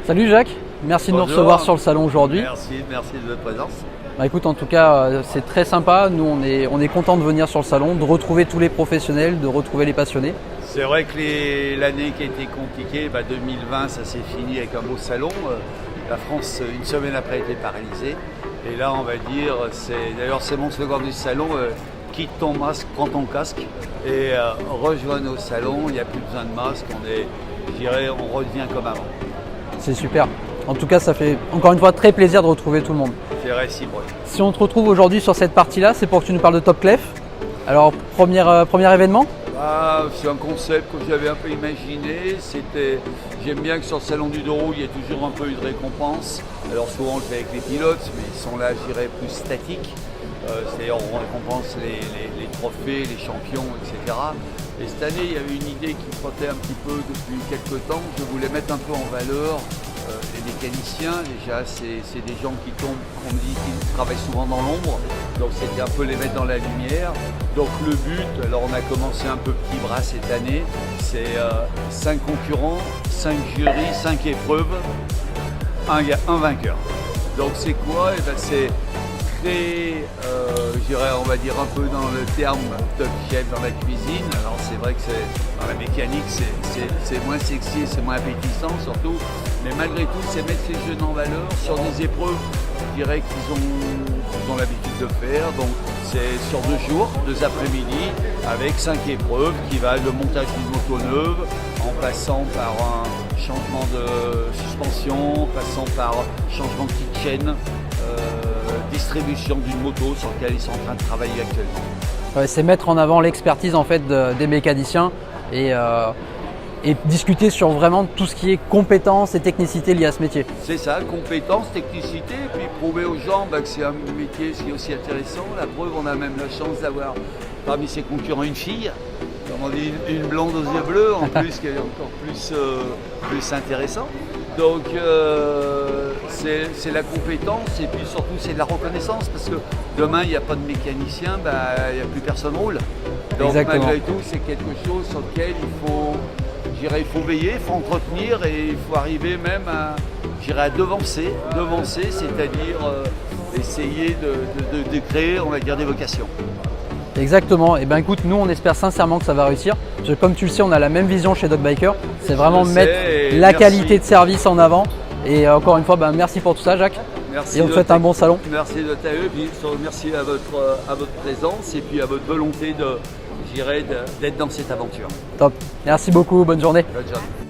Salut Jacques, merci de nous Bonjour. recevoir sur le salon aujourd'hui. Merci de votre présence. Bah écoute, en tout cas, c'est très sympa. Nous, on est content de venir sur le salon, de retrouver tous les professionnels, de retrouver les passionnés. C'est vrai que l'année qui a été compliquée, 2020, ça s'est fini avec un beau salon. La France, une semaine après, a été paralysée. Et là, on va dire, c'est mon slogan du salon, quitte ton masque, prends ton casque et rejoins nos salons. Il n'y a plus besoin de masque, on revient comme avant. C'est super. En tout cas, ça fait encore une fois très plaisir de retrouver tout le monde. C'est réciproque. Si on te retrouve aujourd'hui sur cette partie-là, c'est pour que tu nous parles de Top Clef. Alors, premier événement. C'est un concept que j'avais un peu imaginé. J'aime bien que sur le salon du Douro, il y ait toujours un peu eu de récompense. Alors souvent on le fait avec les pilotes, mais ils sont là, je dirais, plus statiques. C'est-à-dire on récompense les trophées, les champions, etc. Et cette année, il y avait une idée qui me trottait un petit peu depuis quelques temps. Je voulais mettre un peu en valeur les mécaniciens. Déjà, c'est des gens qui tombent, on me dit qu'ils travaillent souvent dans l'ombre. Donc c'était un peu les mettre dans la lumière. Donc le but, alors on a commencé un peu petit bras cette année, c'est 5 concurrents, 5 jurys, 5 épreuves, un vainqueur. Donc c'est quoi? C'est créer, on va dire un peu dans le terme top chef dans la cuisine. Alors c'est vrai que dans la mécanique c'est moins sexy, c'est moins appétissant surtout, mais malgré tout c'est mettre ces jeunes en valeur sur des épreuves, je dirais qu'ils ont l'habitude de faire. Donc c'est sur 2 jours, 2 après-midi, avec 5 épreuves qui va le montage d'une moto neuve, en passant par un changement de suspension, passant par changement de petite chaîne, distribution d'une moto sur laquelle ils sont en train de travailler actuellement. Ouais, c'est mettre en avant l'expertise en fait des mécaniciens et discuter sur vraiment tout ce qui est compétences et technicité liées à ce métier. C'est ça, compétences, technicité, et puis prouver aux gens que c'est un métier qui est aussi intéressant. La preuve, on a même la chance d'avoir parmi ses concurrents une fille, comme on dit, une blonde aux yeux bleus, en plus, qui est encore plus intéressant. Donc c'est la compétence et puis surtout c'est de la reconnaissance, parce que demain il n'y a pas de mécanicien, il n'y a plus personne roule. Donc exactement. Malgré tout c'est quelque chose sur lequel il faut veiller, il faut entretenir et il faut arriver même à devancer, c'est-à-dire essayer de créer, on va dire, des vocations. Exactement. Et bien écoute, nous on espère sincèrement que ça va réussir. Parce que comme tu le sais, on a la même vision chez Dog Biker. C'est vraiment mettre la qualité de service en avant. Et encore une fois, merci pour tout ça, Jacques. Merci, et on te souhaite un bon salon. Merci de ta merci à votre présence et puis à votre volonté d'être dans cette aventure. Top. Merci beaucoup. Bonne journée. Bonne journée.